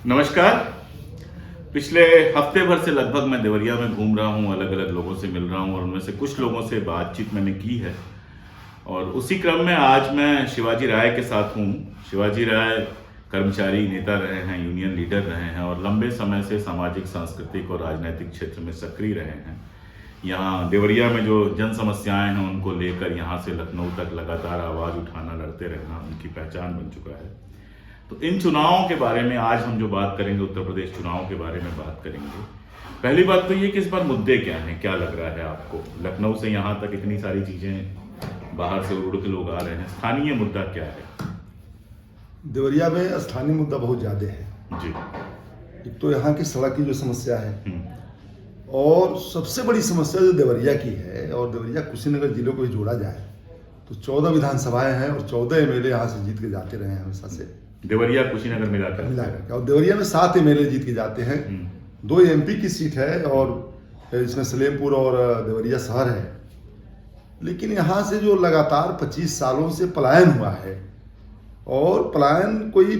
नमस्कार। पिछले हफ्ते भर से लगभग मैं देवरिया में घूम रहा हूँ, अलग अलग लोगों से मिल रहा हूँ और उनमें से कुछ लोगों से बातचीत मैंने की है। और उसी क्रम में आज मैं शिवाजी राय के साथ हूँ। शिवाजी राय कर्मचारी नेता रहे हैं, यूनियन लीडर रहे हैं और लंबे समय से सामाजिक, सांस्कृतिक और राजनीतिक क्षेत्र में सक्रिय रहे हैं। यहाँ देवरिया में जो जन समस्याएं हैं उनको लेकर यहाँ से लखनऊ तक लगातार आवाज़ उठाना, लड़ते रहना उनकी पहचान बन चुका है। तो इन चुनावों के बारे में आज हम जो बात करेंगे, उत्तर प्रदेश चुनावों के बारे में बात करेंगे। पहली बात तो ये कि इस बार मुद्दे क्या हैं, क्या लग रहा है आपको? लखनऊ से यहाँ तक इतनी सारी चीज़ें, बाहर से उड़ के लोग आ रहे हैं, स्थानीय मुद्दा क्या है? देवरिया में स्थानीय मुद्दा बहुत ज़्यादा है जी। एक तो यहाँ की सड़क की जो समस्या है और सबसे बड़ी समस्या जो देवरिया की है, और देवरिया कुशीनगर जिलों को भी जोड़ा जाए तो 14 विधानसभाएं हैं और 14 एमएलए यहाँ से जीत के जाते रहे हैं हमेशा से, देवरिया कुशीनगर मिलाकर। और देवरिया में 7 एमएलए जीत के जाते हैं। 2 एमपी की सीट है और इसमें सलेमपुर और देवरिया शहर है। लेकिन यहाँ से जो लगातार 25 सालों से पलायन हुआ है, और पलायन कोई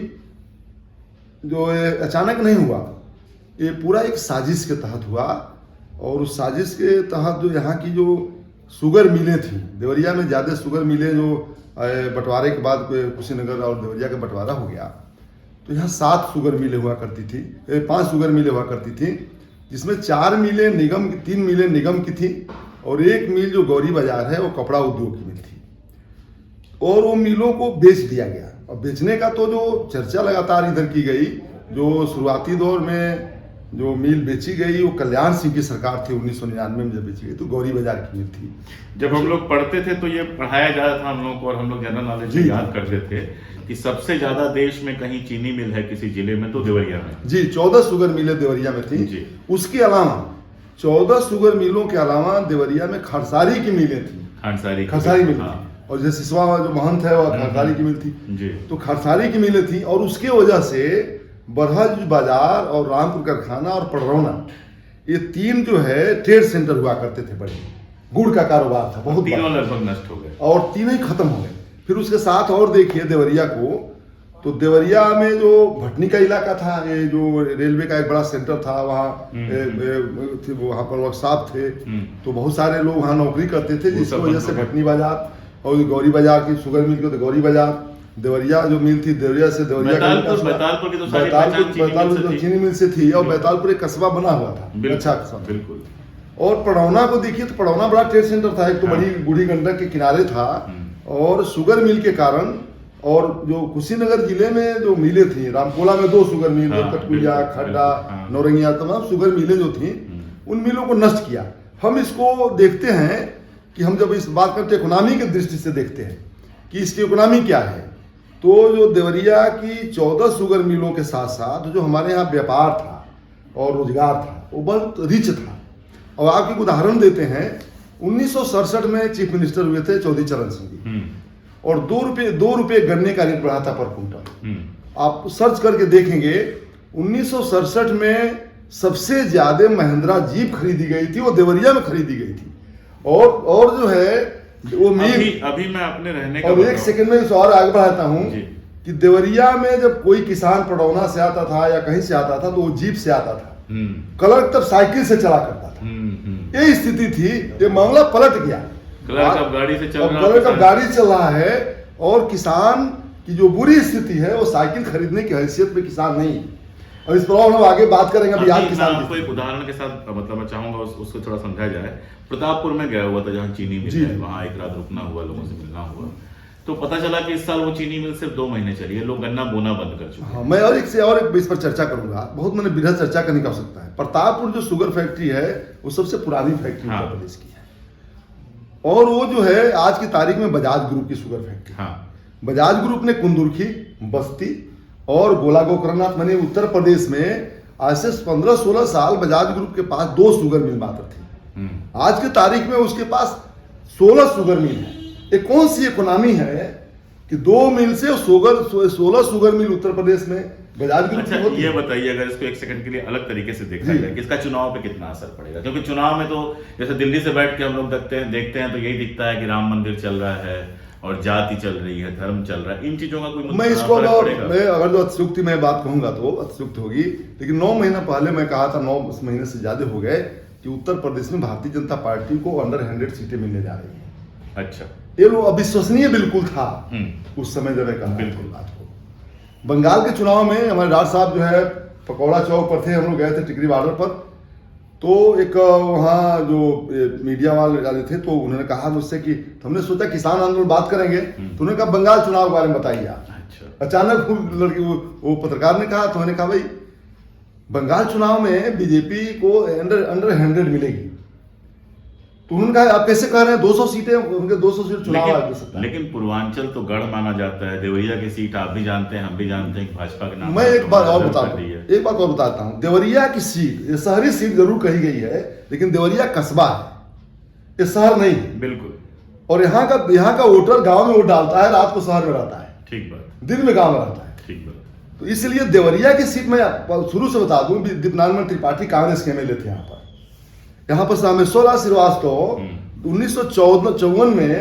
जो अचानक नहीं हुआ, ये पूरा एक साजिश के तहत हुआ। और उस साजिश के तहत जो यहाँ की जो शुगर मिलें थी, देवरिया में ज़्यादा शुगर मिलें जो बंटवारे के बाद कुशीनगर और देवरिया का बंटवारा हो गया, तो यहाँ 7 शुगर मिलें हुआ करती थी, 5 शुगर मिलें हुआ करती थी, जिसमें 4 मिलें निगम, 3 मिलें निगम की थी और 1 मिल जो गौरी बाजार है वो कपड़ा उद्योग की मिल थी। और वो मिलों को बेच दिया गया। और बेचने का तो जो चर्चा लगातार इधर की गई, जो शुरुआती दौर में जो मिल बेची गई वो कल्याण सिंह की सरकार थी, 1999 में जब बेची गई तो गौरी बाजार की मिल थी। जब हम लोग पढ़ते थे तो ये पढ़ाया जाता था हम लोग को, और हम लोग जनरल नॉलेज में याद करते थे कि सबसे ज्यादा देश में कहीं चीनी मिल है किसी जिले में तो देवरिया में। जी, 14 शुगर मिलें देवरिया में थी जी। उसके अलावा 14 शुगर मिलों के अलावा देवरिया में खरसारी की मिलें थी, खरसारी मिल थी। और जैसे सिसवा जो महंत है वह खरसारी की मिल थी जी। तो खरसारी की मिलें थी और उसके वजह से बरहज बाजार और रामपुर कारखाना और पडरौना, ये 3 जो है ट्रेड सेंटर हुआ करते थे, बड़े गुड़ का कारोबार था, बहुत तीनों लगभग नष्ट हो गए और तीनों ही खत्म हो गए। फिर उसके साथ और देखिए देवरिया को, तो देवरिया में जो भटनी का इलाका था, ये जो रेलवे का एक बड़ा सेंटर था, वहाँ पर वर्कशॉप थे, तो बहुत सारे लोग वहाँ नौकरी करते थे, जिसकी वजह से भटनी बाजार और गौरी बाजार की शुगर मिल के, तो गौरी बाजार, देवरिया जो मिल थी, देवरिया से देवरिया बैतालपुर चीनी मिल से थी और बैतालपुर एक कस्बा बना हुआ था, अच्छा कस्बा बिल्कुल। और पडरौना को देखिए तो पडरौना बड़ा ट्रेड सेंटर था, एक तो बड़ी बूढ़ी गंडक के किनारे था, और शुगर मिल के कारण, और जो कुशीनगर जिले में जो मिलें थी, रामकोला में 2 शुगर मिल, कटकुलिया, खड्डा, नौरंगिया, तमाम शुगर मिलें जो थी, उन मिलों को नष्ट किया। हम इसको देखते हैं कि हम जब इस बात करते इकोनॉमी की दृष्टि से देखते हैं कि इसकी इकोनॉमी क्या है, तो जो देवरिया की 14 शुगर मिलों के साथ साथ जो हमारे यहाँ व्यापार था और रोजगार था वो बहुत रिच था। और आपको एक उदाहरण देते हैं, 1967 में चीफ मिनिस्टर हुए थे चौधरी चरण सिंह जी, और 2 रुपये गन्ने का रेट बढ़ा था पर कुंटल। आप सर्च करके देखेंगे 1967 में सबसे ज्यादा महिंद्रा जीप खरीदी गई थी, वो देवरिया में खरीदी गई थी। और जो है वो अभी मैं अपने रहने का, और एक सेकंड में इस और आगे बढ़ाता हूँ कि देवरिया में जब कोई किसान पडरौना से आता था या कहीं से आता था तो वो जीप से आता था, कलर तब साइकिल से चला करता था। ये स्थिति थी, ये मामला पलट गया, कलर गाड़ी से चल रहा है, और किसान की जो बुरी स्थिति है वो साइकिल खरीदने की हैसियत में किसान नहीं। और इस पर हम आगे बात करेंगे। अभी आज किसान आपको एक उदाहरण के साथ मतलब मैं चाहूंगा उसको थोड़ा समझाया जाए। प्रतापपुर में गया हुआ था जहाँ चीनी मिल है, वहाँ एक रात रुकना हुआ, लोगों से मिलना हुआ, तो पता चला कि इस साल वो चीनी मिल सिर्फ 2 महीने चली है, लोग गन्ना बोना बंद कर चुके हैं। हाँ, मैं और एक इस पर चर्चा करूंगा, बहुत मैंने बृहद चर्चा करने का आवश्यकता है। प्रतापपुर जो शुगर फैक्ट्री है वो सबसे पुरानी फैक्ट्री उत्तर प्रदेश की है, और वो जो है आज की तारीख में बजाज ग्रुप की शुगर फैक्ट्री। बजाज ग्रुप ने कुंदुरखी, बस्ती और गोला गोकर्णनाथ माने उत्तर प्रदेश में आज से 15-16 साल बजाज ग्रुप के पास 2 शुगर मिल मात्र थी। आज की तारीख में उसके पास 16 शुगर मिल है। ये कौन सी इकोनॉमी है कि 2 मिल से 16 शुगर मिल उत्तर प्रदेश में बजाज ग्रुप। अच्छा, ये बताइए अगर इसको एक सेकंड के लिए अलग तरीके से देखा जाए कि इसका चुनाव पे कितना असर पड़ेगा, क्योंकि चुनाव में तो जैसे दिल्ली से बैठ के हम लोग देखते हैं तो यही दिखता है कि राम मंदिर चल रहा है, और जाति चल रही है, धर्म चल रहा है, इन चीजों का कोई मैं इसको फर्क अगर पड़ेगा? मैं अगर जो अतिशयोक्ति मैं बात कहूंगा तो अतिशयोक्ति होगी, लेकिन 9 महीना पहले मैं कहा था, 9 महीने से ज्यादा हो गए, कि उत्तर प्रदेश में भारतीय जनता पार्टी को अंडर 100 सीटें मिलने जा रही है। अच्छा, ये लोग अविश्वसनीय बिल्कुल था उस समय जब मैं कहा बिल्कुल। बात को। बंगाल के चुनाव में हमारे डॉक्टर साहब जो है पकौड़ा चौक पर थे, हम लोग गए थे टिकरी बॉर्डर पर, तो एक वहाँ जो मीडिया वाले थे तो उन्होंने कहा मुझसे कि हमने सोचा किसान आंदोलन बात करेंगे, तो उन्होंने कहा बंगाल चुनाव के बारे में बताइए आप। अच्छा, अचानक लड़की वो पत्रकार ने कहा, तो मैंने कहा भाई बंगाल चुनाव में बीजेपी को अंडर 100 मिलेगी, तो उन्होंने कहा आप कैसे कह रहे हैं 200 सीटें, उनके 200 सीट चुनाव आ सकता है। लेकिन पूर्वांचल तो गढ़ माना जाता है, देवरिया की सीट आप भी जानते हैं, हम भी जानते हैं कि भाजपा के नाम मैं पर एक बात और जरूर बताता कर हूँ, दी है। एक बात और बताता हूँ, देवरिया की सीट, ये शहरी सीट जरूर कही गई है, लेकिन देवरिया कस्बा है, ये शहर नहीं है। बिल्कुल और यहाँ का वोटर गांव में वोट डालता है, रात को शहर में रहता है, ठीक बात, दिन में गांव में रहता है। ठीक बात। तो इसलिए देवरिया की सीट में शुरू से बता दूं, दीपनारायण त्रिपाठी कांग्रेस के एमएलए थे यहाँ पर रामेश्वर श्रीवास्तव 1954 में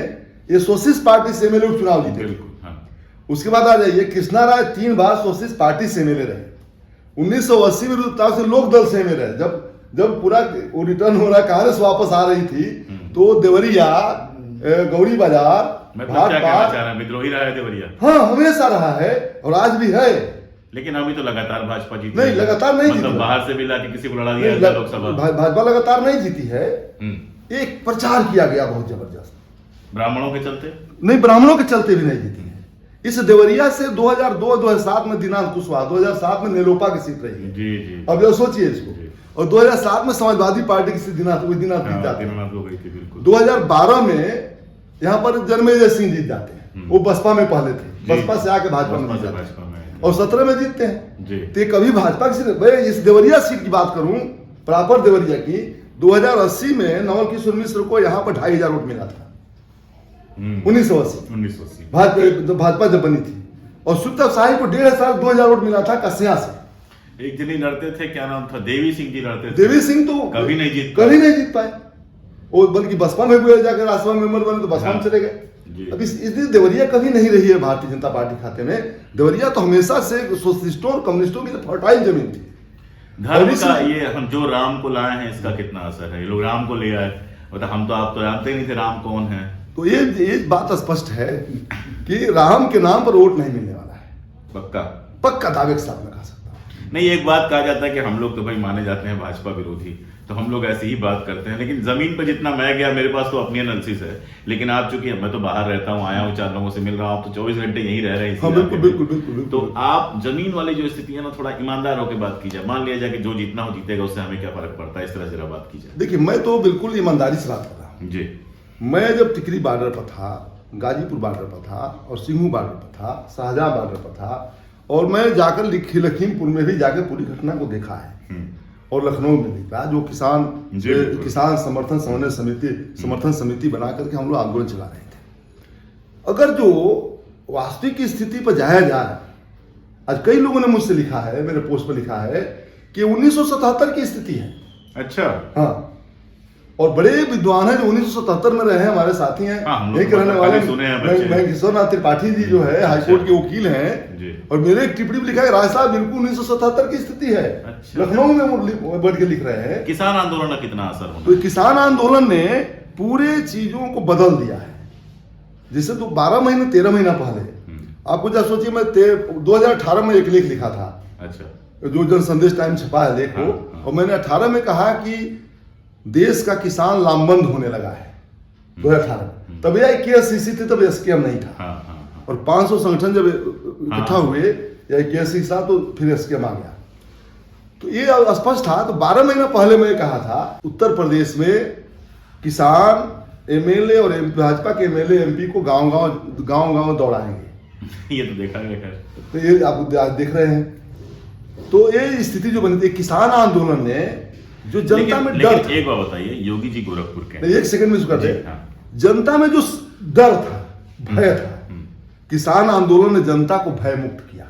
ये सोशलिस्ट पार्टी से एमएलए चुनाव जीते। बिल्कुल, हाँ। उसके बाद आ जाइए, कृष्णा राय 3 बार सोशलिस्ट पार्टी से एमएलए रहे। 1980 में रुद्रप्रताप से लोक दल से एमएलए रहे। जब पूरा वो रिटर्न हो रहा, कांग्रेस वापस आ रही थी, तो देवरिया, गौरी बाजार, मतलब क्या कहना चाह रहा है, विद्रोही रहा है देवरिया? हाँ, हमेशा रहा है और आज भी है। लेकिन अभी तो लगातार भाजपा जीती नहीं, है। लगातार नहीं मतलब जीती। बाहर से भी लाके किसी को लड़ा दिया जाए लोकसभा। भाजपा लगातार नहीं जीती है, एक प्रचार किया गया बहुत जबरदस्त, ब्राह्मणों के चलते नहीं, ब्राह्मणों के चलते भी नहीं जीती है। इस देवरिया से 2002-2007 में दिनांक कुशवाहा, 2007 में नेलोपा की सीट रही है। जी जी। अब ये सोचिए इसको, और 2007 में समाजवादी पार्टी की सीट दिनांक जीत जाते हैं। दिनांक हो गई थी, बिल्कुल। 2012 में यहाँ पर जन्मेजय सिंह जीत जाते हैं, वो बसपा में पहले थे, बसपा से आके भाजपा में जीत जाते हैं, और 17 में जीतते हैं। जी। तो कभी भाजपा की सीट, मैं इस देवरिया सीट की बात करूं, प्रॉपर देवरिया की, 2080 में नवल किशोर मिश्र को यहाँ पर 2500 वोट मिला था। 1980 भाजपा जब बनी थी, और सुखदेव साहिब को 1500 वोट मिला था कसिया से। एक जनी लड़ते थे, क्या नाम था, देवी सिंह जी लड़ते थे। देवी सिंह तो कभी नहीं जीत पाए, वो बल्कि बसपा में भी जाकर राज्यसभा मेंबर बने तो बसपा में चले गए। अब इसलिए देवरिया कभी नहीं रही है भारतीय जनता पार्टी खाते में। देवरिया तो हमेशा से सोशलिस्टों और कम्युनिस्टों की फर्टाइल जमीन थी। धर्म का ये हम जो राम को लाए हैं, इसका कितना असर है? ये लोग राम को ले आए, मतलब हम तो आप तो जानते ही नहीं थे राम कौन है। तो ये बात स्पष्ट है कि राम के नाम पर वोट नहीं मिलने वाला है, पक्का दावे के साथ में कहा सकता हूं। नहीं, एक बात कहा जाता है कि हम लोग तो भाई माने जाते हैं भाजपा विरोधी, तो हम लोग ऐसे ही बात करते हैं, लेकिन जमीन पर जितना मैं गया, मेरे पास तो अपनी एनालिसिस है, लेकिन आप चूंकि मैं तो बाहर रहता हूँ, आया हूँ, 4 लोगों से मिल रहा हूँ, आप तो 24 घंटे यहीं रह रहे हैं। हाँ, बिल्कुल। तो आप जमीन वाली जो स्थिति है ना, थोड़ा ईमानदार होकर बात कीजिए। मान लिया जाए कि जो जीतना हो जीतेगा, उससे हमें क्या फर्क पड़ता है, इस तरह जरा बात कीजिए। देखिए, मैं तो बिल्कुल ईमानदारी से बात कर रहा हूँ जी। मैं जब टिकरी बॉर्डर पर था, गाजीपुर बॉर्डर पर था, और सिंघू बॉर्डर पर था, शाहजहां बॉर्डर पर था, और मैं जाकर लखीमपुर में भी जाकर पूरी घटना को देखा है, और लखनऊ में भी था, जो किसान समर्थन समिति बना करके हम लोग आंदोलन चला रहे थे। अगर जो वास्तविक स्थिति पर जाया जाए, आज कई लोगों ने मुझसे लिखा है, मेरे पोस्ट पर लिखा है कि 1977 की स्थिति है। अच्छा। हाँ, और बड़े विद्वान हैं जो 1977 में रहे हैं, हमारे साथी हैं, यही रहने वाले महेश्वरनाथ त्रिपाठी जी जो है हाईकोर्ट के वकील हैं, और मेरे एक टिप्पणी में लिखा है, राय साहब बिल्कुल 1977 की स्थिति है। अच्छा। लखनऊ में बैठ के लिख रहे हैं। किसान आंदोलन का कितना असर होना? तो किसान आंदोलन ने पूरे चीजों को बदल दिया है। जैसे तो 12 महीने 13 महीना पहले आपको जा सोचिए, मैं 2018 में एक लेख लिखा था। अच्छा। जो जन संदेश टाइम छपा है लेख को, और मैंने 18 में कहा कि देश का किसान लामबंद होने लगा है 2018 में। तब यह KSCC थी, तब SKM नहीं था। और 500 संगठन जब इकट्ठा हुए या KSCC के साथ, तो फिर SKM आ गया। तो ये स्पष्ट था। तो 12 महीना पहले मैं कहा था, उत्तर प्रदेश में किसान MLA और भाजपा के MLA MP को गांव दौड़ाएंगे। ये तो देखा है। तो ये आप आज देख रहे हैं। तो ये स्थिति जो बनी थी, किसान आंदोलन ने जो जनता में डर था। एक बात बताइए, योगी जी गोरखपुर के, एक सेकंड में करते, जनता में जो डर था, भय था, किसान आंदोलन ने जनता को भय मुक्त किया।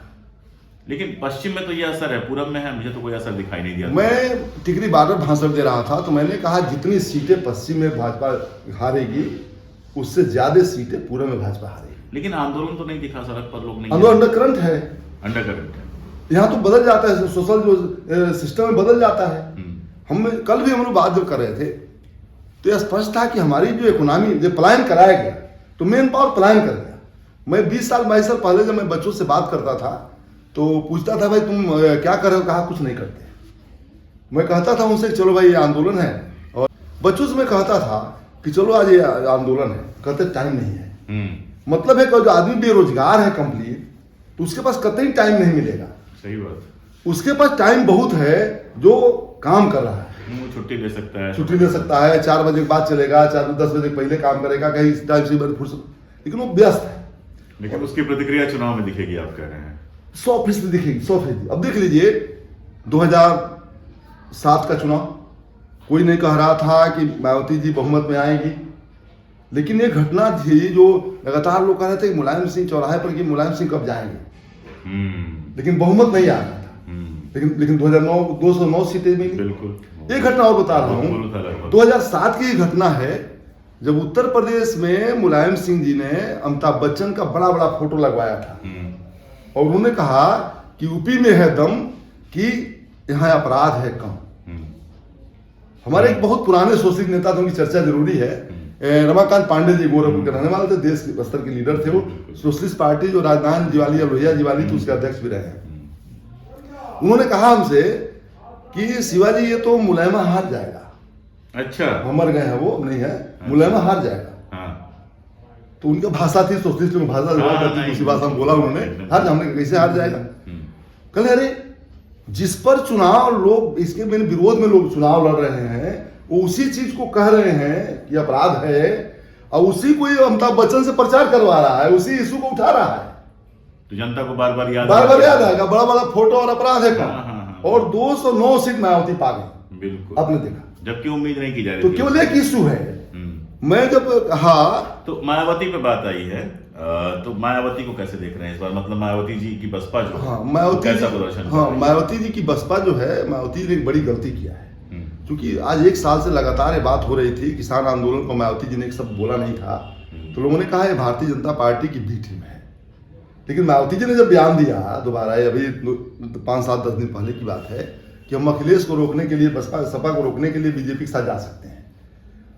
लेकिन पश्चिम में तो ये असर है, पूरब में है, मुझे तो कोई असर दिखाई नहीं दिया। मैं टिकरी बॉर्डर भाषण दे रहा था, तो मैंने कहा जितनी सीटें पश्चिम में भाजपा हारेगी, उससे ज्यादा सीटें पूरे में भाजपा हारेगी। लेकिन आंदोलन तो नहीं दिखा, सड़क पर लोग नहीं आंदोलन अंडर करंट है, अंडर करंट है। यहाँ तो बदल जाता है, सोशल जो सिस्टम में बदल जाता है। हम कल भी हम लोग बात जब कर रहे थे तो यह स्पष्ट था कि हमारी जो इकोनॉमी जो पलायन कराया गया, तो मेन पावर पलायन कर गया। मैं 20 साल 22 साल पहले जब मैं बच्चों से बात करता था तो पूछता था भाई तुम क्या कर रहे हो, कहा कुछ नहीं करते। मैं कहता था उनसे चलो भाई ये आंदोलन है, और बच्चों से मैं कहता था कि चलो आज ये आंदोलन है, कहते टाइम नहीं है। मतलब है कि जो आदमी बेरोजगार है कंप्लीट, तो उसके पास कतई टाइम नहीं मिलेगा। सही बात। उसके पास टाइम बहुत है जो काम कर रहा है, वो छुट्टी ले सकता है, छुट्टी ले सकता है, 4 बजे के बाद चलेगा, 10 बजे पहले काम करेगा, कहीं इस टाइम से फुर्सत, लेकिन वो व्यस्त है। लेकिन उसकी प्रतिक्रिया चुनाव में दिखेगी, आप कह रहे हैं 100% दिखेगी, 100%। अब देख लीजिए 2007 का चुनाव, कोई नहीं कह रहा था कि मायावती जी बहुमत में आएगी, लेकिन ये घटना थी जो लगातार लोग कह रहे थे कि मुलायम सिंह चौराहे पर कि मुलायम सिंह कब जाएंगे, लेकिन बहुमत नहीं आ रहा था। लेकिन 2009 209 सीटें मिली। बिल्कुल। एक घटना और बता रहा हूँ, 2007 की घटना है जब उत्तर प्रदेश में मुलायम सिंह जी ने अमिताभ बच्चन का बड़ा बड़ा फोटो लगवाया था, और उन्होंने कहा कि यूपी में है दम कि यहाँ अपराध है कम। हमारे एक बहुत पुराने सोशलिस्ट नेता थे, उनकी चर्चा जरूरी है, रमाकांत पांडे जी, गोरखपुर के रहने वाले थे, देश के बस्तर के लीडर थे वो। सोशलिस्ट पार्टी जो राजनारायण जीवाली और लोहिया जीवाली थी उसके अध्यक्ष भी रहे हैं। उन्होंने कहा हमसे कि शिवाजी ये तो मुलायमा हार जाएगा। अच्छा, हम मर गए हैं, वो नहीं है, मुलायमा हार जाएगा। तो उनकी भाषा थी, सोशलिस्ट में भाषा दूसरी भाषा में बोला उन्होंने, हार, हमने कैसे हार जाएगा। कल अरे जिस पर चुनाव लोग, इसके मेरे विरोध में लोग चुनाव लड़ रहे हैं, वो उसी चीज को कह रहे हैं कि अपराध है, और उसी को ये अमिताभ बच्चन से प्रचार करवा रहा है, उसी इशू को उठा रहा है, तो जनता को बार बार याद आएगा बड़ा बड़ा फोटो और अपराध है कम। और 209 सीट मायावती पा गई। बिल्कुल, आपने देखा, जबकि उम्मीद नहीं की जा रही तो केवल एक इशू है। मैं जब तो मायावती पे बात आई है, तो मायावती को कैसे देख रहे हैं इस बार, मतलब मायावती जी की बसपा जो मायावती कैसा प्रदर्शन, मायावती जी की बसपा जो है, मायावती जी ने एक बड़ी गलती किया है। क्योंकि आज 1 साल से लगातार ये बात हो रही थी, किसान आंदोलन को मायावती जी ने एक शब्द बोला नहीं था, तो लोगों ने कहा ये भारतीय जनता पार्टी की बी टीम है। लेकिन मायावती जी ने जब बयान दिया दोबारा, अभी 5 7 10 दिन पहले की बात है, कि हम अखिलेश को रोकने के लिए, बसपा सपा को रोकने के लिए बीजेपी के साथ जा सकते हैं,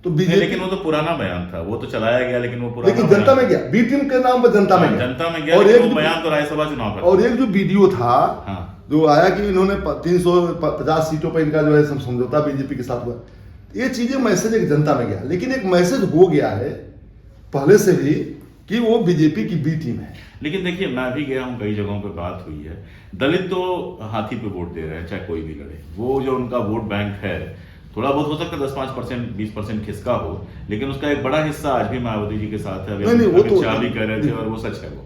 तो बीजेपी, लेकिन वो तो पुराना बयान था, वो तो चलाया गया, लेकिन वो पुराना, लेकिन जनता में गया, बी टीम के नाम पर जनता में गया, और एक बयान तो राज्यसभा चुनाव का, और एक जो वीडियो था जो आया कि इन्होंने 350 सीटों पर इनका जो है समझौता बीजेपी के साथ हुआ, ये चीजें मैसेज एक जनता में गया। लेकिन एक मैसेज हो गया है पहले से भी कि वो बीजेपी की बी टीम है। लेकिन देखिए, मैं भी गया हूँ, कई जगहों पे बात हुई है, दलित तो हाथी पे वोट दे रहे हैं, चाहे कोई भी लड़े, वो जो उनका वोट बैंक है, थोड़ा बहुत हो सकता है 10-5% 20% खिसका हो, लेकिन उसका एक बड़ा हिस्सा आज भी मायावती जी के साथ है। वो तो भी कह रहे थे, और वो सच है। वो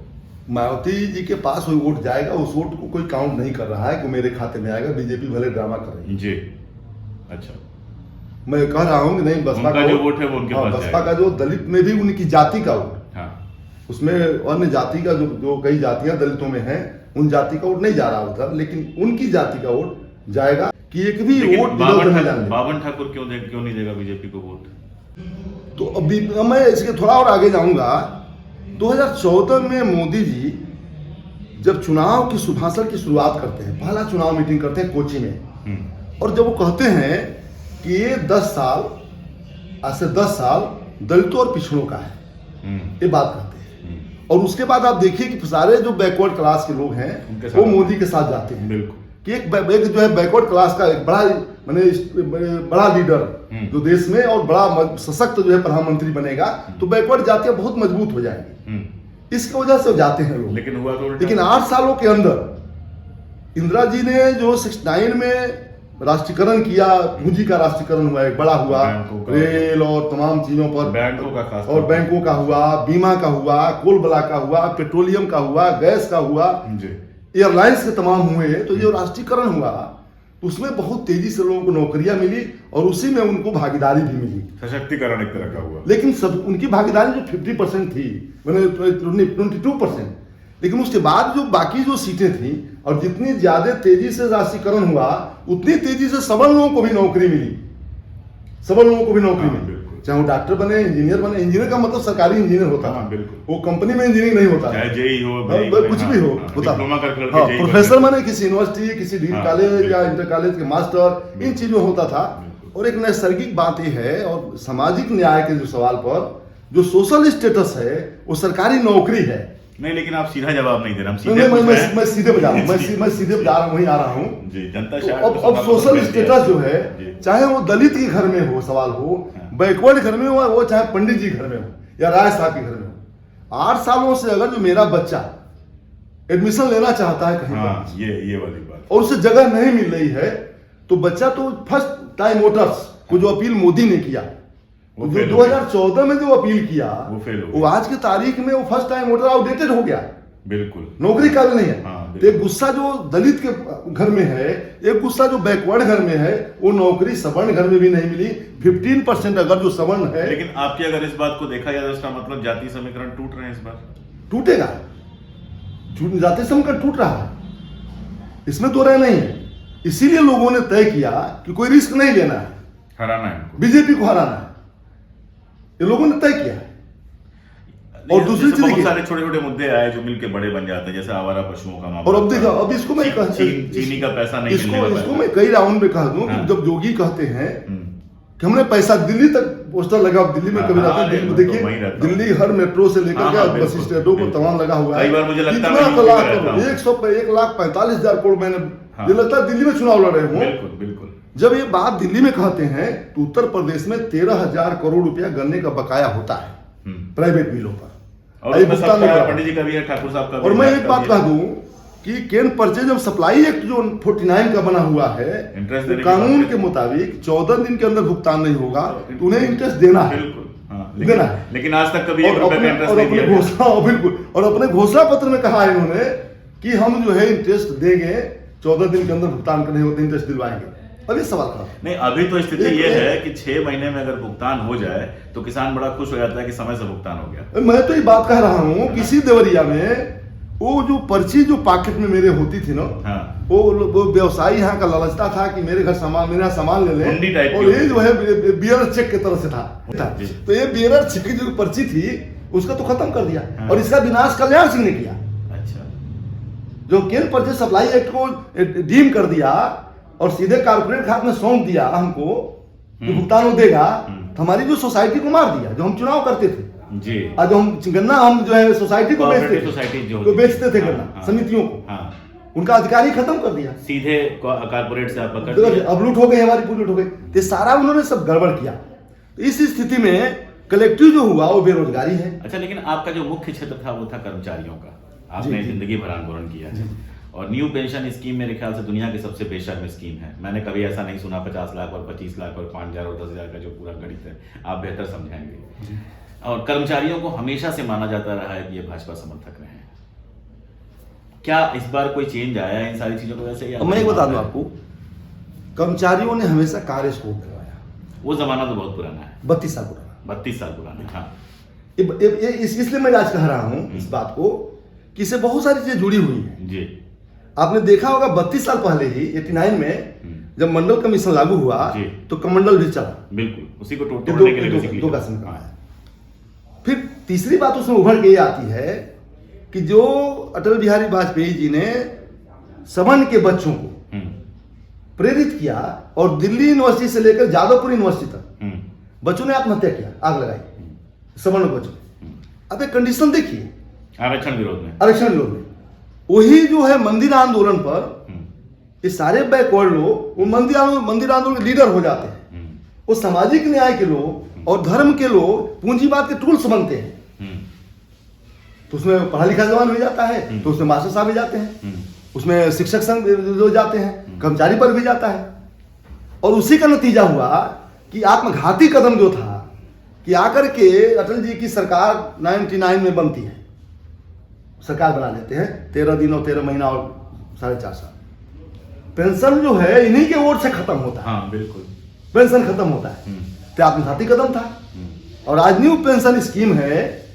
मायावती जी के पास वही वोट जाएगा, उस वोट को कोई काउंट नहीं कर रहा है कि मेरे खाते में आएगा, बीजेपी भले ड्रामा कर रही है जी। अच्छा, मैं कह रहा हूँ कि नहीं, बसपा का जो वोट है वो उनके पास, बसपा का जो दलित में भी उनकी जाति का वोट, उसमें अन्य जाति का जो कई जातियां दलितों में हैं, उन जाति का वोट नहीं जा रहा होता, लेकिन उनकी जाति का वोट जाएगा। कि एक भी वोट बावन ठाकुर क्यों नहीं देगा बीजेपी को वोट? तो अभी मैं इसके थोड़ा और आगे जाऊंगा। 2014 में मोदी जी जब चुनाव की भाषण की शुरुआत करते हैं, पहला चुनाव मीटिंग करते हैं कोची में, और जब वो कहते हैं कि ये 10 साल, आज से 10 साल दलितों और पिछड़ों का है, ये बात करते हैं। और उसके बाद आप देखिए कि सारे जो बैकवर्ड क्लास के लोग हैं वो मोदी के साथ जाते हैं। बिल्कुल, कि एक जो है बैकवर्ड क्लास का एक बड़ा बड़ा लीडर जो देश में, और बड़ा सशक्त जो है प्रधानमंत्री बनेगा, तो बैकवर्ड जातियां बहुत मजबूत हो जाएंगी, इसकी वजह से जाते हैं लोग। लेकिन हुआ तो, लेकिन 8 सालों के अंदर इंदिरा जी ने जो 69 में राष्ट्रीयकरण किया, पूंजी का राष्ट्रीयकरण हुआ, एक बड़ा हुआ, रेल और तमाम चीजों पर, बैंकों का खास, और बैंकों का हुआ, बीमा का हुआ, कोल बला का हुआ, पेट्रोलियम का हुआ, गैस का हुआ, एयरलाइंस के तमाम हुए। तो जो राष्ट्रीयकरण हुआ उसमें बहुत तेजी से लोगों को नौकरियां मिली, और उसी में उनको भागीदारी भी मिली, सशक्तिकरण एक तरह का हुआ। लेकिन सब उनकी भागीदारी जो 50% थी, मैंने 22%, लेकिन उसके बाद जो बाकी जो सीटें थी, और जितनी ज्यादा तेजी से राष्ट्रीयकरण हुआ, उतनी तेजी से सबल लोगों को भी नौकरी मिली, सबल लोगों को भी नौकरी मिली। चाहे वो डॉक्टर बने, इंजीनियर बने। इंजीनियर का मतलब सरकारी इंजीनियर होता हाँ, था, बिल्कुल। वो कंपनी में इंजीनियरिंग नहीं होता, चाहे जेई हो, कुछ भी हो होता। हाँ, प्रोफेसर बने किसी यूनिवर्सिटी, किसी डिग्री कॉलेज या इंटर कॉलेज के मास्टर, इन चीजों में होता था। और एक नैसर्गिक बात यह है, और सामाजिक न्याय के जो सवाल पर जो सोशल स्टेटस है वो सरकारी नौकरी है। नहीं, लेकिन आप सीधा जवाब नहीं दे रहे, हम नहीं, मैं सीधे बजा रहा हूँ, मैं सीधे बजा रहा हूँ, वहीं आ रहा हूँ जी। जनता तो अब सोशल स्टेटस जो है, चाहे वो दलित के घर में हो सवाल हो, बैकवर्ड घर में हो, वो चाहे पंडित जी घर में हो या राय साहब के घर में हो, 8 सालों से अगर जो मेरा बच्चा एडमिशन लेना चाहता है कहीं पर, ये वाली बात, और उसे जगह नहीं मिल रही है, तो बच्चा तो फर्स्ट टाइम वोटर्स को जो अपील मोदी ने किया, जो 2014 में जो अपील किया, वो आज की तारीख में वो फर्स्ट टाइम वोटर आउटडेटेड हो गया, बिल्कुल नौकरी काबिल नहीं है। तो एक गुस्सा जो दलित के घर में है, एक गुस्सा जो बैकवर्ड घर में है, वो नौकरी सवर्ण घर में भी नहीं मिली। 15% अगर जो सवर्ण है, लेकिन आपकी अगर इस बात को देखा जाए तो इसका मतलब जाति समीकरण टूट रहे हैं इस बार। टूटेगा, जाति समीकरण टूट रहा है, इसमें तो रह नहीं है। इसीलिए लोगों ने तय किया कि कोई रिस्क नहीं लेना है, हराना है, बीजेपी को हराना है, ये लोगों ने तय किया है। और दूसरी चीज, बहुत सारे छोटे छोटे मुद्दे आए जो मिलके बड़े बन जाते हैं, जैसे आवारा पशुओं का मामला। और अब देखो, अब इसको मैं चीनी का पैसा नहीं मिलने वाला, इसको मैं कई राउंड में कह दूं कि जब योगी कहते हैं कि हमने पैसा, दिल्ली तक पोस्टर लगा, दिल्ली में कभी रहता है, देखिए दिल्ली हर मेट्रो से लेकर के बस स्टैंडों को तमाम लगा हुआ है। कितना 1,45,000 करोड़ मैंने, ये लगता है दिल्ली में चुनाव लड़ रहे हो। बिल्कुल बिल्कुल। जब ये बात दिल्ली में कहते हैं तो उत्तर प्रदेश में 13,000 करोड़ रुपया गन्ने का बकाया होता है प्राइवेट मिलों पर, पंडित जी का भी है, ठाकुर साहब का भी। और मैं एक बात कह दूं कि can purchase of supply act जो 49 का बना हुआ है, कानून के मुताबिक 14 दिन के अंदर भुगतान नहीं होगा तो उन्हें इंटरेस्ट देना है, देना है। लेकिन आज तक कभी बिल्कुल, और अपने घोषणा पत्र में कहा है इन्होंने कि हम जो है इंटरेस्ट देंगे, 14 दिन के अंदर भुगतान करने होते इंटरेस्ट दिलवाएंगे। अब ये सवाल खड़ा नहीं, अभी तो स्थिति ये है कि 6 महीने में अगर भुगतान हो जाए तो किसान बड़ा खुश हो जाता है कि समय से भुगतान हो गया। मैं तो ये बात कह रहा हूँ, किसी देवरिया में वो जो पर्ची जो पॉकेट में मेरे होती थी ना, वो व्यवसायी यहाँ का लालचता था कि मेरे घर सामान, मेरा सामान ले ले, और ये जो है बियर चेक की तरह से था। तो ये बियर चेक की जो पर्ची थी उसका तो खत्म कर दिया, और इसका विनाश कल्याण सिंह ने किया। अच्छा, जो केन परचेज सप्लाई एक्ट को डीम कर दिया और सीधे कारपोरेट खाते में सौंप दिया हमको, जो भुगतान देगा, हमारी जो सोसाइटी को मार दिया, जो हम चुनाव करते थे जी। आज हम गन्ना, हम जो है सोसाइटी को बेचते थे गन्ना समितियों को, उनका अधिकारी खत्म कर दिया, सीधे कारपोरेट से आप पकड़ दिया। अब लूट हो गई, हमारी पूरी लूट हो गई, तो सारा उन्होंने सब गड़बड़ किया। तो इस स्थिति में कलेक्टिव जो हुआ वो बेरोजगारी है। अच्छा, लेकिन आपका जो मुख्य क्षेत्र था वो था कर्मचारियों का, आपने जिंदगी भर आंदोलन किया है, और न्यू पेंशन स्कीम मेरे ख्याल से दुनिया की सबसे बेशर्म स्कीम है। मैंने कभी ऐसा नहीं सुना 50 लाख और 25 लाख और 5,000 और 10,000 का जो पूरा गणित है, आप बेहतर समझाएंगे। और कर्मचारियों को हमेशा से माना जाता रहा है कि ये भाजपा समर्थक रहे हैं, क्या इस बार कोई चेंज आया है इन सारी चीजों को? वैसे मैं एक बता दूं आपको, कर्मचारियों ने हमेशा कार्य स्कोप करवाया, वो जमाना तो बहुत पुराना है, 32 साल पुराना, 32 साल पुराना। हाँ, इसलिए मैं आज कह रहा हूं इस बात को कि इससे बहुत सारी चीजें जुड़ी हुई है जी। आपने देखा होगा 32 साल पहले ही 89 में जब मंडल कमीशन लागू हुआ तो कमंडल भी चला, बिल्कुल उसी को तोड़ने के लिए दो का समय आया। फिर तीसरी बात उसमें उभर के आती है कि जो अटल बिहारी वाजपेयी जी ने सवर्ण के बच्चों को प्रेरित किया और दिल्ली यूनिवर्सिटी से लेकर जादवपुर यूनिवर्सिटी तक बच्चों ने आत्महत्या किया, आग लगाई सवर्ण बच्चों। अब एक कंडीशन देखिए, आरक्षण विरोध में वही जो है मंदिर आंदोलन पर ये सारे बैकवर्ड लोग वो मंदिर आंदोलन के लीडर हो जाते हैं, वो सामाजिक न्याय के लोग और धर्म के लोग पूंजीवाद के टूल्स बनते हैं। तो उसमें पढ़ा लिखा जवान भी जाता है, तो उसमें मास्टर साहब भी जाते हैं, उसमें शिक्षक संघ जो जाते हैं, कर्मचारी पर भी जाता है। और उसी का नतीजा हुआ कि आत्मघाती कदम जो था कि आकर के अटल जी की सरकार 99 में बनती है, सरकार बना लेते हैं 13 दिन और 13 महीना और 4.5 साल। पेंशन जो है इन्हीं के वोट से खत्म होता है। हाँ, बिल्कुल पेंशन खत्म होता है, तो आत्मघाती कदम था। और आज न्यू पेंशन स्कीम है,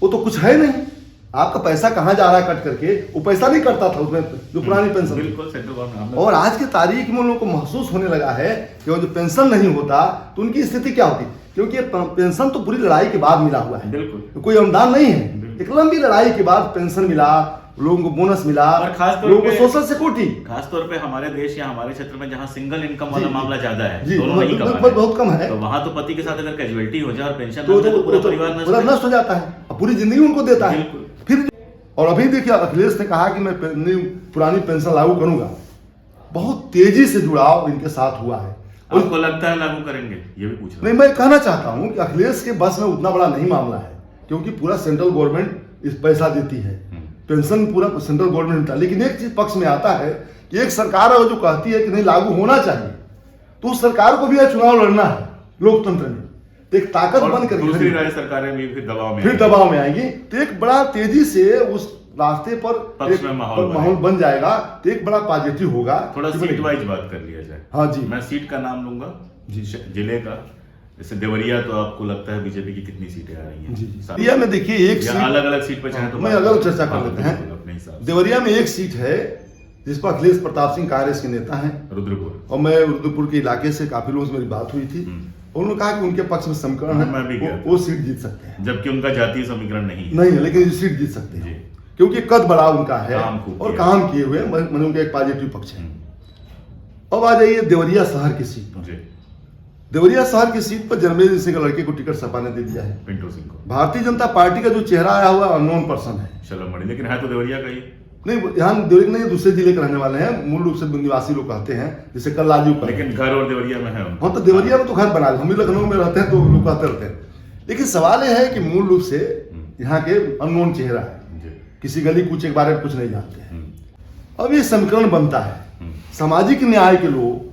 वो तो कुछ है नहीं, आपका पैसा कहां जा रहा है कट करके, वो पैसा नहीं करता था उसमें जो पुरानी पेंशन। बिल्कुल सेंट्रल गवर्नमेंट। और आज की तारीख में उन लोगों को महसूस होने लगा है कि वो जो पेंशन नहीं होता तो उनकी स्थिति क्या होती। क्योंकि पेंशन तो पूरी लड़ाई के बाद मिला हुआ है, बिल्कुल कोई अनुदान नहीं है। एक लंबी लड़ाई के बाद पेंशन मिला, लोगों को बोनस मिला, और खास तौर लोगों को पे सोशल सिक्योरिटी, खासतौर पे हमारे देश या हमारे क्षेत्र में जहाँ सिंगल इनकम वाला मामला ज्यादा है, जी, दोनों नहीं कमा बहुत कम है, तो वहाँ तो पति के साथ अगर कैजुअलिटी हो जाए और पेंशन तो पूरा परिवार पूरा नष्ट हो जाता है, अब पूरी जिंदगी उनको देता है। फिर और अभी देखिए अखिलेश ने कहा कि मैं पुरानी पेंशन लागू करूंगा, बहुत तेजी से जुड़ाव इनके साथ हुआ है। आपको लगता है लागू करेंगे? ये भी पूछ रहा नहीं, मैं कहना चाहता हूं कि अखिलेश के बस में उतना बड़ा नहीं मामला है, क्योंकि पूरा सेंट्रल गवर्नमेंट इस पैसा देती है, पेंशन पूरा सेंट्रल गवर्नमेंट देता है। लेकिन एक चीज पक्ष में आता है कि एक सरकार है जो कहती है कि नहीं लागू होना चाहिए, तो उस सरकार को भी यह चुनाव लड़ना है लोकतंत्र में, तो एक ताकत बन कर दूसरी राज्य सरकारें भी फिर दबाव में आएंगी, तो एक बड़ा तेजी से उस रास्ते पर एक माहौल बन जाएगा, तो एक बड़ा पॉजिटिव होगा। थोड़ा सीट वाइज बात कर लिया जाए। हाँ जी, मैं सीट का नाम लूंगा जिले का, जैसे देवरिया, तो आपको लगता है बीजेपी की कितनी सीटें आ रही हैं? देवरिया में देखिए एक सीट, अलग अलग सीट पर चाहे तो मैं अलग चर्चा कर लेते हैं अपने हिसाब से। देवरिया में एक सीट है जिस पर अखिलेश प्रताप सिंह कांग्रेस के नेता हैं, रुद्रपुर, और मैं रुद्रपुर के इलाके से काफी लोगों से मेरी बात हुई थी, उन्होंने कहा कि उनके पक्ष में समीकरण है, वो सीट जीत सकते हैं, जबकि उनका जातीय समीकरण नहीं है, लेकिन सीट जीत सकते हैं क्योंकि कद बड़ा उनका है और काम किए हुए, मैंने उनका एक पॉजिटिव पक्ष है। अब आ जाइए देवरिया शहर की सीट पर। देवरिया शहर की सीट पर जन्मेजय सिंह के लड़के को टिकट सपा ने दे दिया है, पिंटू सिंह को। भारतीय जनता पार्टी का जो चेहरा आया हुआ अननोन पर्सन है, चलो मड़ी, लेकिन है तो देवरिया का ही नहीं, यहाँ देवरिया नहीं, दूसरे जिले के रहने वाले हैं, मूल रूप से निवासी लोग कहते हैं, जैसे कल लाजू का, लेकिन घर और देवरिया में है। हाँ, तो देवरिया में तो घर बना, हम भी लखनऊ में रहते हैं तो लोग कहते रहते हैं, लेकिन सवाल यह है कि मूल रूप से यहाँ के अननोन चेहरा है, किसी गली कूचे के बारे में कुछ नहीं जानते हैं। अब ये समीकरण बनता है, सामाजिक न्याय के लोग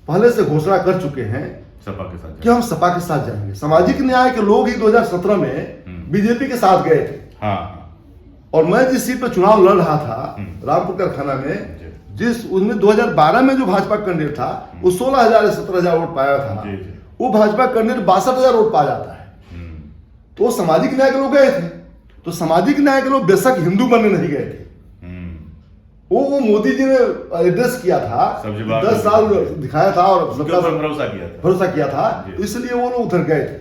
पहले से घोषणा कर चुके हैं सपा के साथ कि हम सपा के साथ जाएंगे। सामाजिक न्याय के लोग ही 2017 में बीजेपी के साथ गए थे। हाँ। और मैं जिस सीट पर चुनाव लड़ रहा था रामपुर कारखाना में, जिस उसमें 2012 में जो भाजपा कैंडिडेट था वो 16,000 या 17,000 वोट पाया था, वो भाजपा कैंडिडेट 62,000 वोट पा जाता है। तो सामाजिक न्याय के लोग गए थे, तो सामाजिक न्याय के लोग बेशक हिंदू बनने नहीं गए थे, वो मोदी जी ने एड्रेस किया था, 10 साल दिखाया था और भरोसा किया था, इसलिए वो लोग उधर गए थे।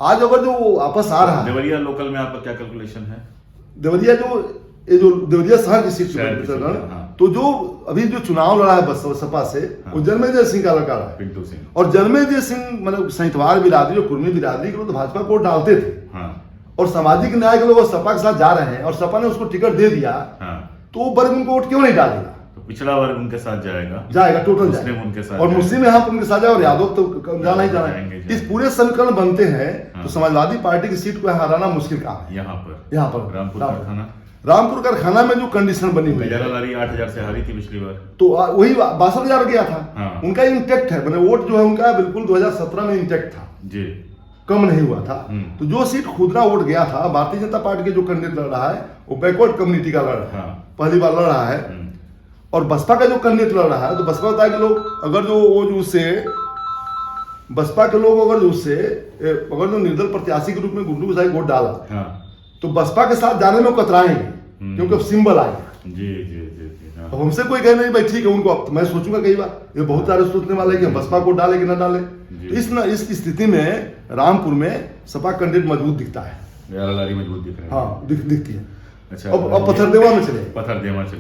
आज अगर जो वापस आ रहा है, देवरिया लोकल में आपका क्या कैलकुलेशन है? देवरिया जो देवरिया शहर की सीट तो जो अभी जो चुनाव लड़ा है सपा से, वो जन्मेजय सिंह का लड़का रहा है, पिंटू सिंह। और जन्मेजय सिंह मतलब सैंतवार बिरादरी और कुर्मी बिरादरी के लोग तो भाजपा को डालते थे, और सामाजिक न्याय के लोग सपा के साथ जा रहे हैं और सपा ने उसको टिकट दे दिया, तो वो वर्ग उनको वोट क्यों नहीं डालेगा? तो पिछड़ा वर्ग उनके साथ जाएगा टोटल मुस्लिम उनके साथ, और मुस्लिम यहाँ उनके साथ जाए और यादव तो जाना ही जाना है। इस पूरे समीकरण बनते हैं तो समाजवादी पार्टी की सीट को हराना मुश्किल काम है। यहाँ पर रामपुर कारखाना में जो कंडीशन बनी हुई है, 8,000 से हारी थी पिछली बार, तो वही 62,000 गया था। उनका इंटेक्ट है, मैंने वोट जो है उनका बिल्कुल 2017 में इंटेक्ट था जी, कम नहीं हुआ था। तो जो सीट खुदरा वोट गया था, भारतीय जनता पार्टी के जो कैंडिडेट लड़ रहा है वो बैकवर्ड कम्युनिटी का लड़ रहा है, पहली बार लड़ रहा है। और बसपा का जो कैंडिडेट लड़ रहा है, तो बसपा बताया कि लोग अगर जो उससे बसपा के लोग अगर जो निर्दल प्रत्याशी के रूप में गुड्डू गोसाई वोट डाला, तो बसपा के साथ जाने में कतराएंगे, क्योंकि अब सिंबल आएगा। तो हमसे कोई कहे नहीं भाई ठीक है उनको, तो मैं सोचूंगा कई बार, ये बहुत सारे सोचने वाले कि हम बसपा को डाले कि ना डाले। तो इस स्थिति में रामपुर में सपा कैंडिडेट मजबूत दिखता है, मजबूत दिख रहा है। हाँ, दिखती है। अच्छा, अब पथरदेवा में चले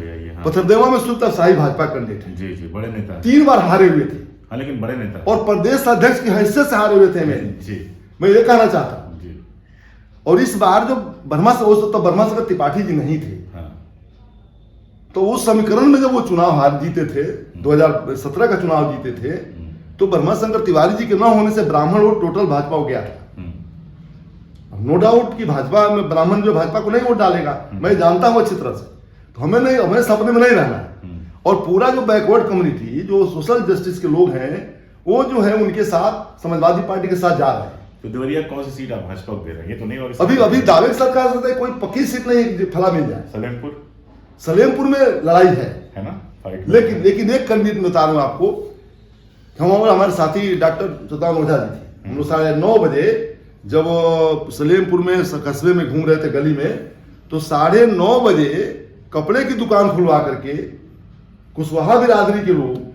आइए। पथरदेवा में सुल्तान शाही भाजपा कैंडिडेट है जी, बड़े नेता, 3 बार हारे हुए थे, लेकिन बड़े नेता, और प्रदेश अध्यक्ष की हैसियत से हारे हुए थे। मैं ये कहना चाहता हूँ। और इस बार जो बर्मा से त्रिपाठी जी नहीं थे, तो उस समीकरण में जब वो चुनाव जीते थे, 2017 का चुनाव जीते थे, तो ब्रह्मा शंकर तिवारी जी के न होने से ब्राह्मण वोट टोटल भाजपा हो गया था। नो डाउट कि भाजपा में ब्राह्मण जो भाजपा को नहीं वोट डालेगा, मैं जानता हूं अच्छी तरह से, तो हमें सपने में नहीं रहना है। और पूरा जो बैकवर्ड कम्युनिटी, जो सोशल जस्टिस के लोग हैं, वो जो है उनके साथ समाजवादी पार्टी के साथ जा रहे हैं। तो देवरिया कौन सी सीट आप भाजपा को दे रहे हैं? ये तो नहीं, अभी दावे की सरकार से कोई पक्की सीट नहीं फला मिल जाए। सलेमपुर में लड़ाई है ना, लेकिन एक कैंडिडेट में बता रहा हूं आपको, हमारे साथी डॉक्टर सदानंद ओझा जी थे, हम लोग 9:30 बजे जब सलेमपुर में कस्बे में घूम रहे थे गली में, तो 9:30 बजे कपड़े की दुकान खुलवा करके कुशवाहा बिरादरी के लोग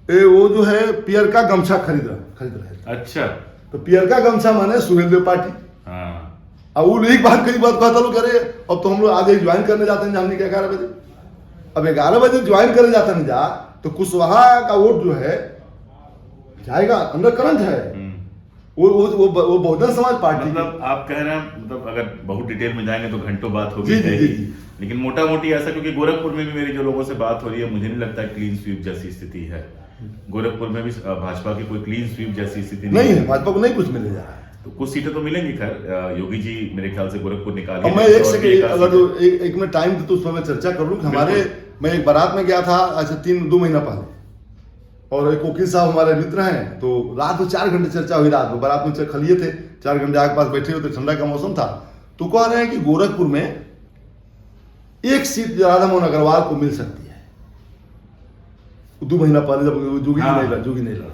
वो जो है पियर का गमछा खरीद रहा, खरीद रहे थे। अच्छा। तो पियरका गमछा माने सुहेलदेव पार्टी। हाँ। अब वो एक बात कई बात कहता लोग करे अब तो हम लोग आज ज्वाइन करने जाते हैं जानने के 11 बजे। अब 11 बजे ज्वाइन करने जाते हैं जा तो कुशवाहा का वोट जो है जाएगा, अंडर करंट है। वो बहुजन समाज पार्टी। मतलब आप कह रहे हैं, मतलब अगर बहुत डिटेल में जाएंगे तो घंटों बात होगी जी, जी, जी। लेकिन मोटा मोटी ऐसा, क्योंकि गोरखपुर में भी मेरी जो लोगों से बात हो रही है, मुझे नहीं लगता क्लीन स्वीप जैसी स्थिति है। गोरखपुर में भी भाजपा की कोई क्लीन स्वीप जैसी स्थिति नहीं है, भाजपा को नहीं कुछ मिले जा रहा है। तो कुछ सीटें तो मिलेंगी। खैर योगी जी मेरे ख्याल से गोरखपुर निकाल। अब मैं एक सेकंड अगर एक में टाइम दे तो उसमें मैं चर्चा कर लूं। हमारे मैं एक बारात में गया था, अच्छा 2 महीना पहले, और एक वकील साहब हमारे मित्र हैं, तो रात में 4 घंटे चर्चा हुई। रात में बारात में खलिए थे, 4 घंटे आग पास बैठे हुए थे, ठंडा का मौसम था। तो कह रहे हैं कि गोरखपुर में एक सीट राधा मोहन अग्रवाल को मिल सकती है। 2 महीना पहले जब जोगी नहीं लड़ा,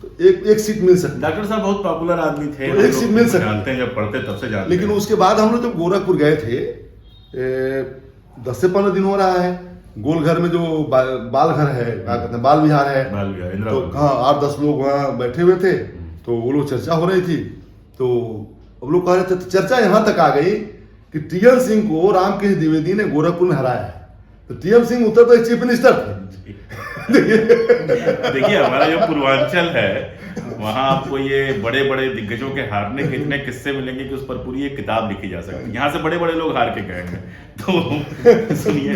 तो एक सीट मिल सकती है। डॉक्टर साहब बहुत पॉपुलर आदमी थे, तो एक सीट मिल सकती है, जानते हैं, जब पढ़ते तब से जानते। लेकिन उसके बाद हम लोग जब गोरखपुर गए थे 10 से 15 दिन हो रहा है, गोलघर में जो बाल घर है, क्या कहते हैं, बाल विहार है, तो हाँ 8-10 लोग वहाँ बैठे हुए थे। तो वो लोग चर्चा हो रही थी, तो अब लोग कह रहे थे, तो चर्चा यहाँ तक आ गई कि टीएम सिंह को रामकृष्ण द्विवेदी ने गोरखपुर में हराया है। तो TM Singh Uttar Pradesh chief minister थे। देखिए हमारा जो पूर्वांचल है, वहाँ आपको ये बड़े बड़े दिग्गजों के हारने के इतने किस्से मिलेंगे कि उस पर पूरी एक किताब लिखी जा सकती है। यहाँ से बड़े बड़े लोग हार के गए हैं, तो सुनिए।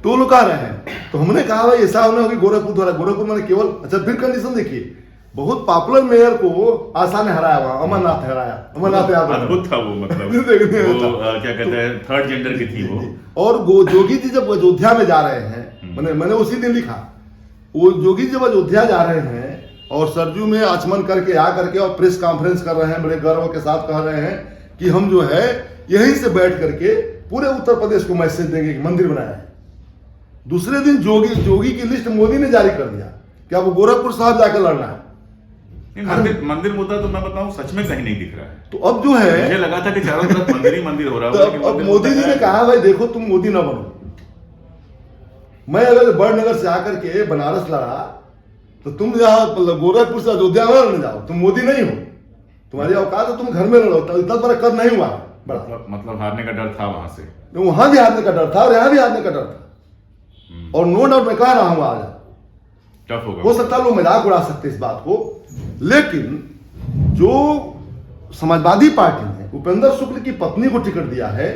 तो लोग आ रहे हैं, तो हमने कहा भाई ऐसा होना होगी गोरखपुर द्वारा। गोरखपुर मैंने केवल, अच्छा फिर कंडीशन देखिए, बहुत पॉपुलर मेयर को आशा ने हराया, वहां अमरनाथ हराया। अमरनाथ अद्भुत था वो, मतलब वो क्या कहते हैं, थर्ड जेंडर की थी वो। और जोगी जी जब अयोध्या में जा रहे हैं, मैंने उसी दिन लिखा, वो जोगी जब अयोध्या जा रहे हैं और सरजू में आचमन करके आ करके और प्रेस कॉन्फ्रेंस कर रहे हैं, बड़े गर्व के साथ कह रहे हैं कि हम जो है यहीं से बैठ करके पूरे उत्तर प्रदेश को मैसेज देंगे कि मंदिर बनाया है। दूसरे दिन जोगी की लिस्ट मोदी ने जारी कर दिया कि अब गोरखपुर साहब जाकर लड़ना है। मंदिर मुद्दा तो मैं बताऊं सच में कहीं नहीं दिख रहा है। तो अब जो है, मुझे लगा था कि चारों तरफ मंदिर ही मंदिर हो रहा है। तो अब मोदी जी ने कहा भाई देखो तुम मोदी ना बनो, मैं अगर बड़नगर से आकर के बनारस लड़ा तो तुम यहाँ गोरखपुर से अयोध्या में लड़ने जाओ, तुम मोदी नहीं हो, तुम्हारी औकात है, तुम घर में लड़ो। इतना बड़ा कद नहीं हुआ बड़ा, मतलब हारने का डर था वहां से। वहां भी हारने का डर था और यहाँ भी हारने का डर था। और नो डाउट मैं कह रहा हूं आज टफ होगा, हो सकता है लोग मजाक उड़ा सकते इस बात को, लेकिन जो समाजवादी पार्टी ने उपेंद्र शुक्ल की पत्नी को टिकट दिया है,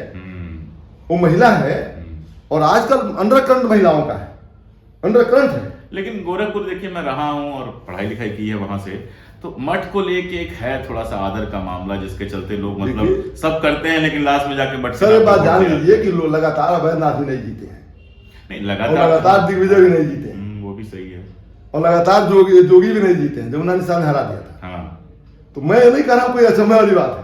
वो महिला है और आजकल अंडरकरंट महिलाओं का है, अंडरकरंट है। लेकिन गोरखपुर देखिए, मैं रहा हूं और पढ़ाई लिखाई की है वहां से, तो मठ को लेके एक है थोड़ा सा आदर का मामला, जिसके चलते लोग मतलब सब करते हैं लेकिन लास्ट में जाके मठ। सर एक बात जान लीजिए कि लोग लगातार अभयनाथ भी नहीं जीते हैं, नहीं लगातार दिग्विजय भी नहीं जीते हैं, वो भी सही है, और लगातार जोगी भी नहीं जीते हैं, जमुना निशा ने हरा दिया था। हाँ। तो मैं ये नहीं कह रहा हूं कोई अचंभे वाली बात है,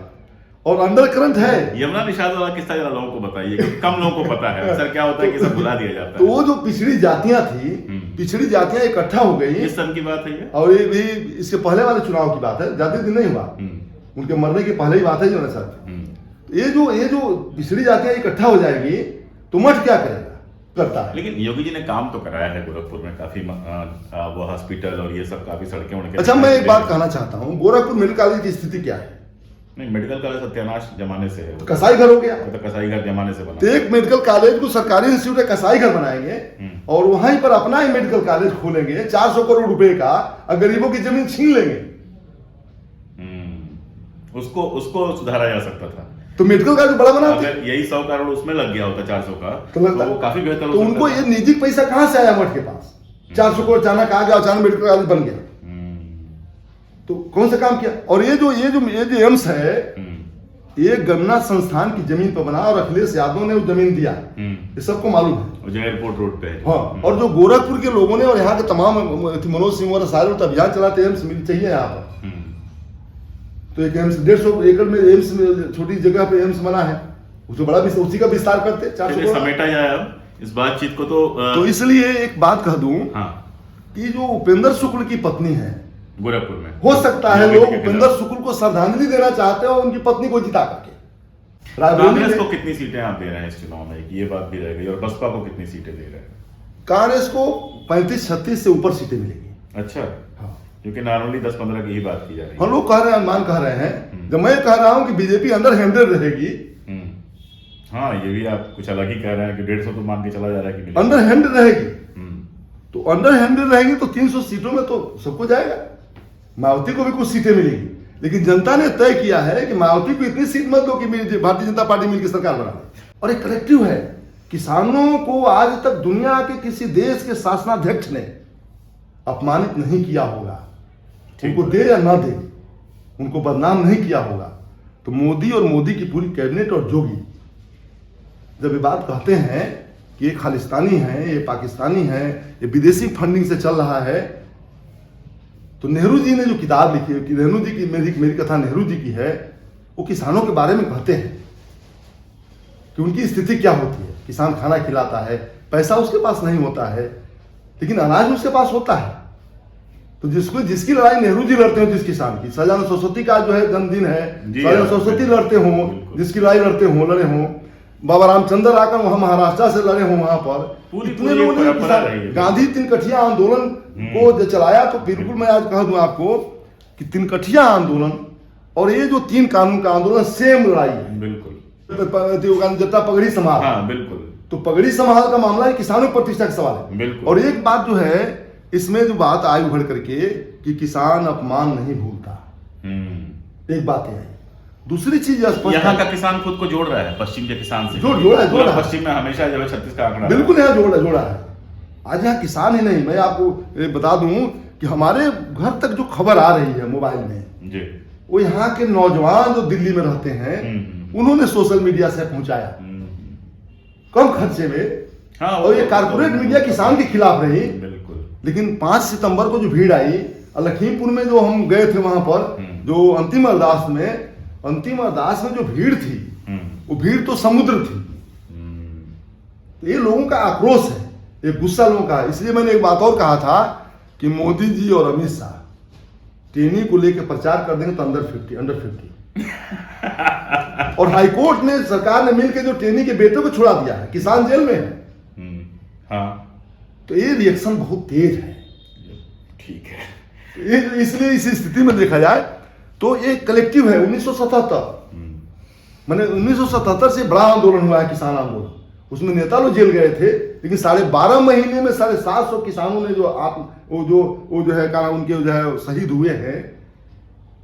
और अंडर करंट है। यमुना निषाद वाला किस्सा जरा लोगों को बताइए, कम लोगों को पता है। अक्सर क्या होता है कि सब भुला दिया जाता है। तो वो जो पिछड़ी जातियां थी, पिछड़ी जातियां इकट्ठा हो गई। इस सन की बात है ये, और ये भी इसके पहले वाले चुनाव की बात है, ज्यादा दिन नहीं हुआ, उनके मरने के पहले ही बात है जो ना सर। ये जो पिछड़ी जातियां इकट्ठा हो जाएगी तो मठ क्या करेगा, करता है। लेकिन योगी जी ने काम तो कराया है गोरखपुर में, काफी वो हॉस्पिटल और ये सब काफी सड़कें उनके। अच्छा मैं एक बात कहना चाहता हूँ, गोरखपुर मेडिकल कॉलेज की स्थिति क्या है? नहीं, मेडिकल कॉलेज सत्यानाश जमाने से है, तो कसाई घर हो गया, तो कसाई घर जमाने से बना। तो एक मेडिकल कॉलेज को सरकारी इंस्टीट्यूट है, कसाई घर बनाएंगे और वहीं पर अपना ही मेडिकल कॉलेज खोलेंगे 400 करोड़ रुपए का, और गरीबों की जमीन छीन लेंगे। उसको सुधारा जा सकता था। तो मेडिकल कॉलेज बड़ा बना, अगर यही 100 करोड़ उसमें लग गया होता 400 का, तो वो काफी बेहतर होता। तो उनको ये निजी पैसा कहां से आया मठ के पास? 400 करोड़ अचानक आ गया, अचानक मेडिकल कॉलेज बन गया, तो कौन सा काम किया? और ये जो एम्स है, ये गन्ना संस्थान की जमीन पर बना और अखिलेश यादव ने वो जमीन दिया, ये सबको मालूम है, जो एयरपोर्ट रोड पे है। हाँ, और जो गोरखपुर के लोगों ने और यहाँ के तमाम मनोज सिंह और सारे अभियान चलाते, एम्स मिल चाहिए यहाँ पर। तो एक एम्स 150 एकड़ में एम्स में छोटी जगह पे एम्स बना है, उसको बड़ा भी उसी का विस्तार करते 400 समेटा जाए अब इस बातचीत को। तो इसलिए एक बात कह दूं, हाँ, कि जो उपेंद्र शुक्ल की पत्नी है गोरखपुर में, हो सकता है लोग उपेंद्र शुक्ल को श्रद्धांजलि देना चाहते हैं और उनकी पत्नी को जिता करके। कांग्रेस को कितनी सीटें आप दे रहे हैं इस चुनाव में, ये बात भी रह गई, और बसपा को कितनी सीटें दे रहे हैं? कांग्रेस को 35-36 से ऊपर सीटें मिलेगी। अच्छा, हाँ, क्योंकि नॉर्मली 10-15 की ही बात की जा रही है। हम लोग कह रहे हैं, अनुमान कह रहे हैं, जब मैं कह रहा हूं कि बीजेपी अंडर हैंडेड रहेगी। हाँ, ये भी आप कुछ अलग ही कह रहे हैं कि 150 तो मान के चला जा रहा है कि अंडर हैंडेड रहेगी। तो अंडर हैंडेड रहेगी तो 300 सीटों में तो सबको जाएगा। मायावती को भी कुछ सीटें मिलेगी, लेकिन जनता ने तय किया है कि मायावती को इतनी सीट मत दो कि मेरी भारतीय जनता पार्टी मिलकर सरकार बना ले। और एक कलेक्टिव है, किसानों को आज तक दुनिया के किसी देश के शासनाध्यक्ष ने अपमानित नहीं किया होगा, उनको दे या ना दे, उनको बदनाम नहीं किया होगा। तो मोदी और मोदी की पूरी कैबिनेट और जोगी जब ये बात कहते हैं कि ये खालिस्तानी है, ये पाकिस्तानी है, ये विदेशी फंडिंग से चल रहा है, तो नेहरू जी ने जो किताब लिखी है कि नेहरू जी की मेरी कथा नेहरू जी की है, वो किसानों के बारे में कहते हैं कि उनकी स्थिति क्या होती है। किसान खाना खिलाता है, पैसा उसके पास नहीं होता है, लेकिन अनाज उसके पास होता है। तो जिसकी लड़ाई नेहरू जी लड़ते हो, जिस किसान की, सहजानंद सरस्वती का जो है जन्मदिन है, सहजानंद सरस्वती लड़ते हो, जिसकी लड़ाई लड़े हो, बाबा रामचंद्र आकर वहां महाराष्ट्र से लड़े हो, वहां पर इतने लोगों ने गांधी तिनकठिया आंदोलन को जो चलाया। तो बिल्कुल मैं आज कह दूं आपको कि तिनकठिया आंदोलन और ये जो 3 कानून का आंदोलन सेम लड़ाई है। बिल्कुल जट्टा पगड़ी समाज। हाँ, बिल्कुल। तो पगड़ी समाज का मामला है, किसानों की प्रतिष्ठा का सवाल है। बिल्कुल। और एक बात जो है इसमें जो बात आई उभर करके कि किसान अपमान नहीं भूलता, एक बात है। दूसरी चीज यहाँ का किसान खुद को जोड़ रहा है पश्चिम के किसान से। जोड़ा है। पश्चिम में हमेशा जो है 36 का आंकड़ा बिल्कुल यहाँ जोड़ा है। आज यहाँ किसान ही नहीं, मैं आपको बता दूं कि हमारे घर तक जो खबर आ रही है मोबाइल में जी, वो यहाँ के नौजवान जो दिल्ली में रहते हैं उन्होंने सोशल मीडिया से पहुंचाया कम खर्चे में। हाँ, और ये कारपोरेट मीडिया किसान के खिलाफ रही। बिल्कुल। लेकिन 5 सितंबर को जो भीड़ आई लखीमपुर में, जो हम गए थे वहां पर, जो अंतिम अरदास में जो भीड़ थी, वो भीड़ तो समुद्र थी। तो ये लोगों का आक्रोश है, ये गुस्सा लोगों का है। इसलिए मैंने एक बात और कहा था कि मोदी जी और अमित शाह टेनी को लेकर प्रचार कर देंगे तो अंडर 50 और हाईकोर्ट ने, सरकार ने मिलकर जो टेनी के बेटे को छुड़ा दिया है, किसान जेल में है। हाँ, तो ये रिएक्शन बहुत तेज है। ठीक है। इसलिए इस स्थिति में देखा जाए तो ये कलेक्टिव है। 1977 मैंने 1977 से बड़ा आंदोलन हुआ है, किसान आंदोलन। उसमें नेता लोग जेल गए थे, लेकिन 12.5 महीने में 750 किसानों ने जो है उनके जो है शहीद हुए हैं।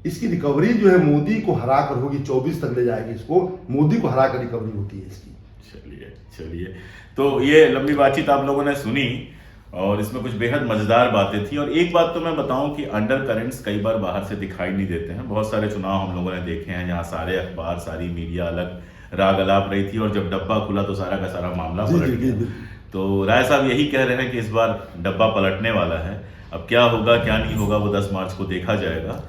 इसकी रिकवरी जो है मोदी को हरा कर होगी, 24 तक ले जाएगी इसको, मोदी को हरा कर रिकवरी होती है इसकी। चलिए तो ये लंबी बातचीत आप लोगों ने सुनी और इसमें कुछ बेहद मजेदार बातें थी। और एक बात तो मैं बताऊं कि अंडर करेंट्स कई बार बाहर से दिखाई नहीं देते हैं। बहुत सारे चुनाव हम लोगों ने देखे हैं जहां सारे अखबार, सारी मीडिया अलग राग अलाप रही थी और जब डब्बा खुला तो सारा का सारा मामला पलट गया। तो राय साहब यही कह रहे हैं कि इस बार डब्बा पलटने वाला है। अब क्या होगा क्या नहीं होगा वो 10 मार्च को देखा जाएगा।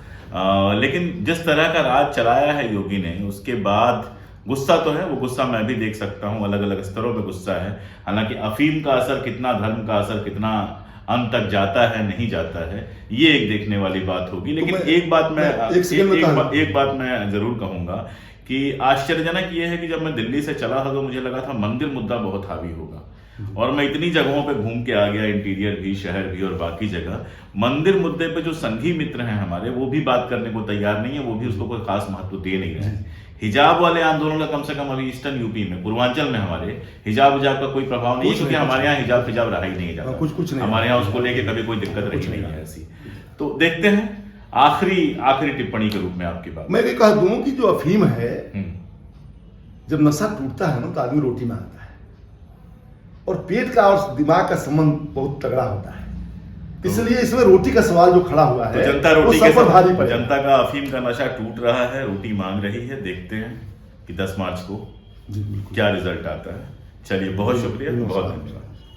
लेकिन जिस तरह का राज चलाया है योगी ने, उसके बाद गुस्सा तो है, वो गुस्सा मैं भी देख सकता हूँ, अलग अलग स्तरों पे गुस्सा है। हालांकि अफीम का असर कितना, धर्म का असर कितना अंत तक जाता है नहीं जाता है, ये एक देखने वाली बात होगी। लेकिन एक बात मैं जरूर कहूंगा कि आश्चर्यजनक ये है कि जब मैं दिल्ली से चला था तो मुझे लगा था मंदिर मुद्दा बहुत हावी होगा, और मैं इतनी जगहों पे घूम के आ गया, इंटीरियर भी, शहर भी और बाकी जगह। मंदिर मुद्दे पे जो संघी मित्र हैं हमारे, वो भी बात करने को तैयार नहीं है, वो भी उसको कोई खास महत्व दे नहीं रहे हैं। हिजाब वाले आंदोलन का कम से कम अभी ईस्टर्न यूपी में, पूर्वांचल में हमारे हिजाब का कोई प्रभाव नहीं है, क्योंकि हमारे यहाँ हिजाब रहा ही नहीं जाता। कुछ नहीं, हमारे यहाँ उसको लेके कभी कोई दिक्कत रही नहीं है ऐसी। तो देखते हैं आखिरी टिप्पणी के रूप में आपकी बात। मैं भी कह दूं कि जो अफीम है, जब नशा टूटता है ना तो आदमी रोटी मांगता है, और पेट का और दिमाग का संबंध बहुत तगड़ा होता है। इसलिए इसमें रोटी का सवाल जो खड़ा हुआ है, तो जनता रोटी के भारी पड़े। जनता का अफीम का नशा टूट रहा है, रोटी मांग रही है। देखते हैं कि 10 मार्च को क्या रिजल्ट आता है। चलिए, बहुत शुक्रिया, बहुत धन्यवाद।